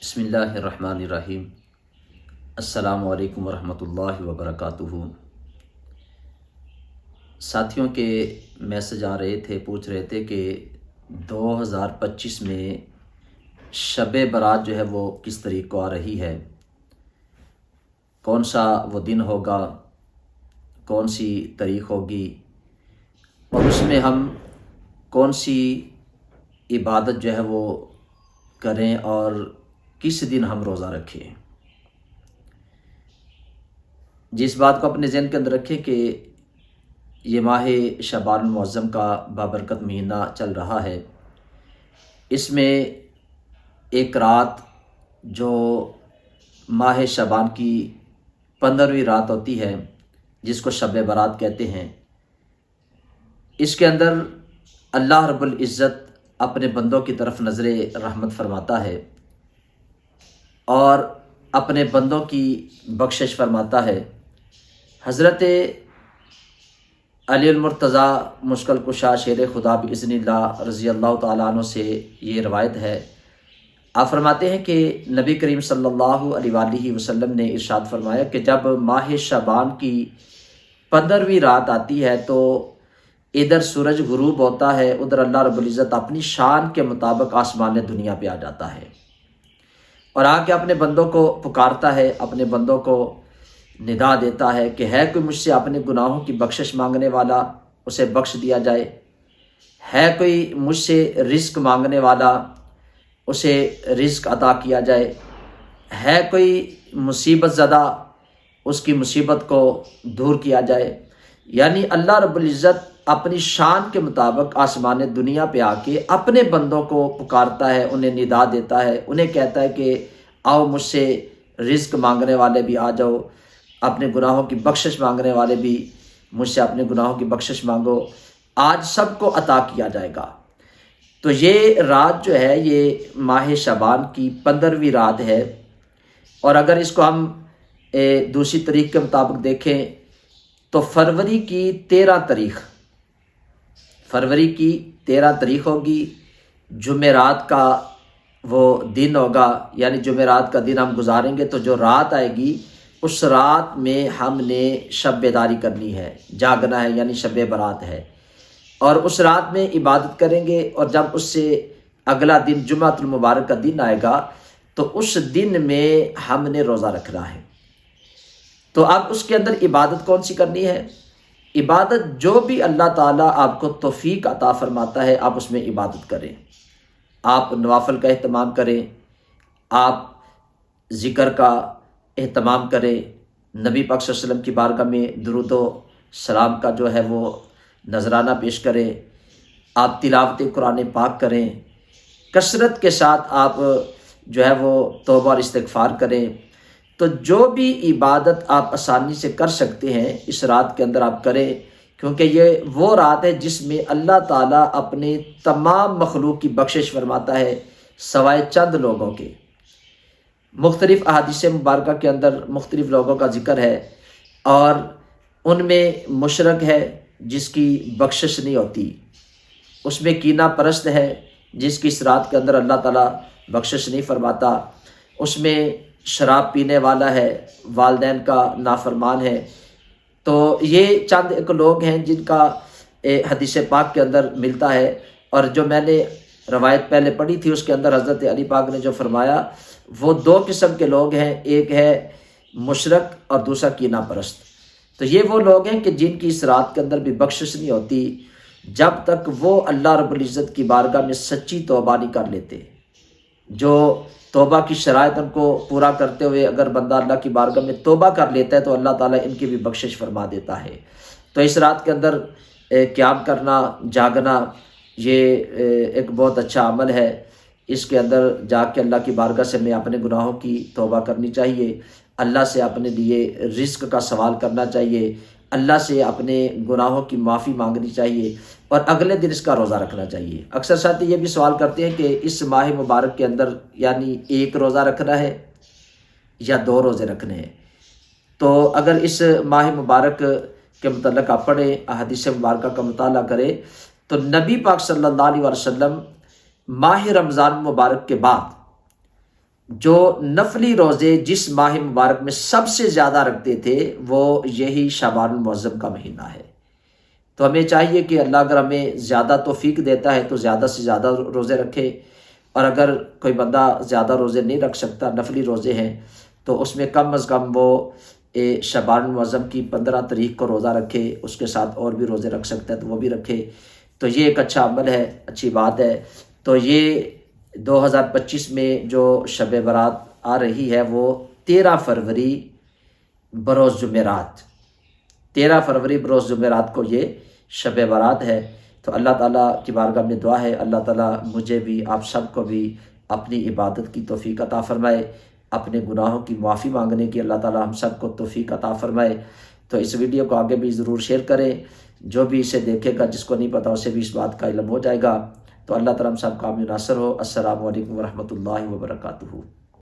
بسم اللہ الرحمن الرحیم۔ السلام علیکم ورحمۃ اللہ وبرکاتہ۔ ساتھیوں کے میسج آ رہے تھے، پوچھ رہے تھے کہ 2025 میں شب برات جو ہے وہ کس طریق کو آ رہی ہے، کون سا وہ دن ہوگا، کون سی تاریخ ہوگی، اور اس میں ہم کون سی عبادت جو ہے وہ کریں اور کس دن ہم روزہ رکھیں۔ جس بات کو اپنے ذہن کے اندر رکھیں کہ یہ ماہ شعبان المعظم کا بابرکت مہینہ چل رہا ہے، اس میں ایک رات جو ماہ شعبان کی 15ویں رات ہوتی ہے جس کو شب برات کہتے ہیں، اس کے اندر اللہ رب العزت اپنے بندوں کی طرف نظر رحمت فرماتا ہے اور اپنے بندوں کی بخشش فرماتا ہے۔ حضرت علی المرتضیٰ مشکل کشا شیر خدا باذن اللہ رضی اللہ تعالیٰ عنہ سے یہ روایت ہے، آپ فرماتے ہیں کہ نبی کریم صلی اللہ علیہ وآلہ وسلم نے ارشاد فرمایا کہ جب ماہ شعبان کی 15ویں رات آتی ہے تو ادھر سورج غروب ہوتا ہے، ادھر اللہ رب العزت اپنی شان کے مطابق آسمان دنیا پہ آ جاتا ہے اور آ کے اپنے بندوں کو پکارتا ہے، اپنے بندوں کو ندا دیتا ہے کہ ہے کوئی مجھ سے اپنے گناہوں کی بخشش مانگنے والا، اسے بخش دیا جائے، ہے کوئی مجھ سے رزق مانگنے والا، اسے رزق عطا کیا جائے، ہے کوئی مصیبت زدہ، اس کی مصیبت کو دور کیا جائے۔ یعنی اللہ رب العزت اپنی شان کے مطابق آسمان دنیا پہ آ کے اپنے بندوں کو پکارتا ہے، انہیں ندا دیتا ہے، انہیں کہتا ہے کہ آؤ مجھ سے رزق مانگنے والے بھی آ جاؤ، اپنے گناہوں کی بخشش مانگنے والے بھی مجھ سے اپنے گناہوں کی بخشش مانگو، آج سب کو عطا کیا جائے گا۔ تو یہ رات جو ہے یہ ماہ شعبان کی 15ویں رات ہے، اور اگر اس کو ہم دوسری تاریخ کے مطابق دیکھیں تو فروری کی 13 تاریخ ہوگی، جمعرات کا وہ دن ہوگا، یعنی جمعرات کا دن ہم گزاریں گے تو جو رات آئے گی اس رات میں ہم نے شب بیداری کرنی ہے، جاگنا ہے، یعنی شب برات ہے، اور اس رات میں عبادت کریں گے، اور جب اس سے اگلا دن جمعۃ المبارک کا دن آئے گا تو اس دن میں ہم نے روزہ رکھنا ہے۔ تو اب اس کے اندر عبادت کون سی کرنی ہے؟ عبادت جو بھی اللہ تعالیٰ آپ کو توفیق عطا فرماتا ہے آپ اس میں عبادت کریں، آپ نوافل کا اہتمام کریں، آپ ذکر کا اہتمام کریں، نبی پاک صلی اللہ علیہ وسلم کی بارگاہ میں درود و سلام کا جو ہے وہ نذرانہ پیش کریں، آپ تلاوت قرآن پاک کریں، کثرت کے ساتھ آپ جو ہے وہ توبہ اور استغفار کریں۔ تو جو بھی عبادت آپ آسانی سے کر سکتے ہیں اس رات کے اندر آپ کریں، کیونکہ یہ وہ رات ہے جس میں اللہ تعالیٰ اپنے تمام مخلوق کی بخشش فرماتا ہے سوائے چند لوگوں کے۔ مختلف احادیث مبارکہ کے اندر مختلف لوگوں کا ذکر ہے، اور ان میں مشرک ہے جس کی بخشش نہیں ہوتی، اس میں کینہ پرست ہے جس کی اس رات کے اندر اللہ تعالیٰ بخشش نہیں فرماتا، اس میں شراب پینے والا ہے، والدین کا نافرمان ہے۔ تو یہ چند ایک لوگ ہیں جن کا حدیث پاک کے اندر ملتا ہے، اور جو میں نے روایت پہلے پڑھی تھی اس کے اندر حضرت علی پاک نے جو فرمایا وہ 2 قسم کے لوگ ہیں، ایک ہے مشرک اور دوسرا کینہ پرست۔ تو یہ وہ لوگ ہیں کہ جن کی اس رات کے اندر بھی بخشش نہیں ہوتی جب تک وہ اللہ رب العزت کی بارگاہ میں سچی توبہ نہیں کر لیتے۔ جو توبہ کی شرائط ان کو پورا کرتے ہوئے اگر بندہ اللہ کی بارگاہ میں توبہ کر لیتا ہے تو اللہ تعالیٰ ان کی بھی بخشش فرما دیتا ہے۔ تو اس رات کے اندر قیام کرنا، جاگنا، یہ ایک بہت اچھا عمل ہے، اس کے اندر جا کے اللہ کی بارگاہ سے میں اپنے گناہوں کی توبہ کرنی چاہیے، اللہ سے اپنے لیے رزق کا سوال کرنا چاہیے، اللہ سے اپنے گناہوں کی معافی مانگنی چاہیے، اور اگلے دن اس کا روزہ رکھنا چاہیے۔ اکثر ساتھی یہ بھی سوال کرتے ہیں کہ اس ماہ مبارک کے اندر یعنی ایک روزہ رکھنا ہے یا 2 روزے رکھنے ہیں؟ تو اگر اس ماہ مبارک کے متعلق آپ پڑھیں، احادیث مبارکہ کا مطالعہ کریں، تو نبی پاک صلی اللہ علیہ وسلم ماہ رمضان مبارک کے بعد جو نفلی روزے جس ماہ مبارک میں سب سے زیادہ رکھتے تھے وہ یہی شعبان المعظم کا مہینہ ہے۔ تو ہمیں چاہیے کہ اللہ اگر ہمیں زیادہ توفیق دیتا ہے تو زیادہ سے زیادہ روزے رکھے، اور اگر کوئی بندہ زیادہ روزے نہیں رکھ سکتا، نفلی روزے ہیں، تو اس میں کم از کم وہ شعبان المعظم کی 15 تاریخ کو روزہ رکھے، اس کے ساتھ اور بھی روزے رکھ سکتا ہے تو وہ بھی رکھے۔ تو یہ ایک اچھا عمل ہے، اچھی بات ہے۔ تو یہ 2025 میں جو شب برات آ رہی ہے وہ 13 فروری بروز جمعرات، 13 فروری بروز جمعرات کو یہ شب برات ہے۔ تو اللہ تعالیٰ کی بارگاہ میں دعا ہے اللہ تعالیٰ مجھے بھی آپ سب کو بھی اپنی عبادت کی توفیق عطا فرمائے، اپنے گناہوں کی معافی مانگنے کی اللہ تعالیٰ ہم سب کو توفیق عطا فرمائے۔ تو اس ویڈیو کو آگے بھی ضرور شیئر کریں، جو بھی اسے دیکھے گا، جس کو نہیں پتا اسے بھی اس بات کا علم ہو جائے گا۔ تو اللہ تعالیٰ ہم سب کا عام ناصر ہو۔ السلام علیکم ورحمۃ اللہ وبرکاتہ۔